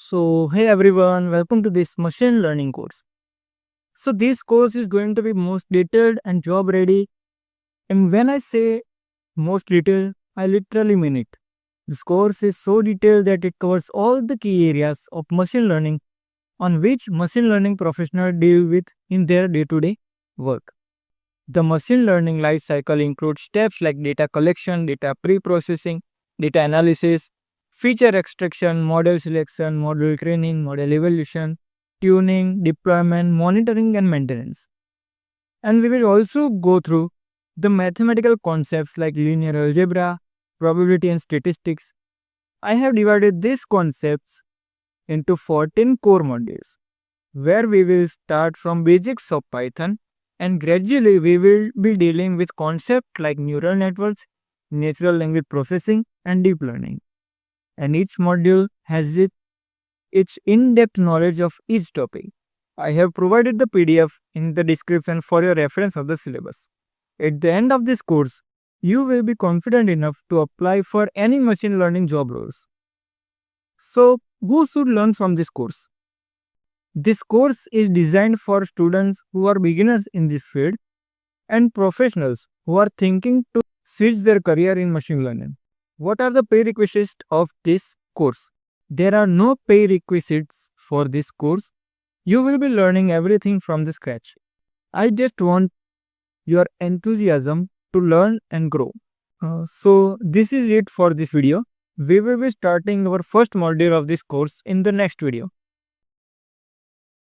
Hey everyone, welcome to this machine learning course. This course is going to be most detailed and job ready. And when I say most detailed, I literally mean it. This course is so detailed that it covers all the key areas of machine learning on which machine learning professionals deal with in their day-to-day work. The machine learning lifecycle includes steps like data collection, data pre-processing, data analysis, feature extraction, model selection, model training, model evaluation, tuning, deployment, monitoring, and maintenance. And we will also go through the mathematical concepts like linear algebra, probability, and statistics. I have divided these concepts into 14 core modules, where we will start from basics of Python and gradually we will be dealing with concepts like neural networks, natural language processing, and deep learning. And each module has its in-depth knowledge of each topic. I have provided the PDF in the description for your reference of the syllabus. At the end of this course, you will be confident enough to apply for any machine learning job roles. So, who should learn from this course? This course is designed for students who are beginners in this field and professionals who are thinking to switch their career in machine learning. What are the prerequisites of this course? There are no prerequisites for this course. You will be learning everything from the scratch. I just want your enthusiasm to learn and grow. This is it for this video. We will be starting our first module of this course in the next video.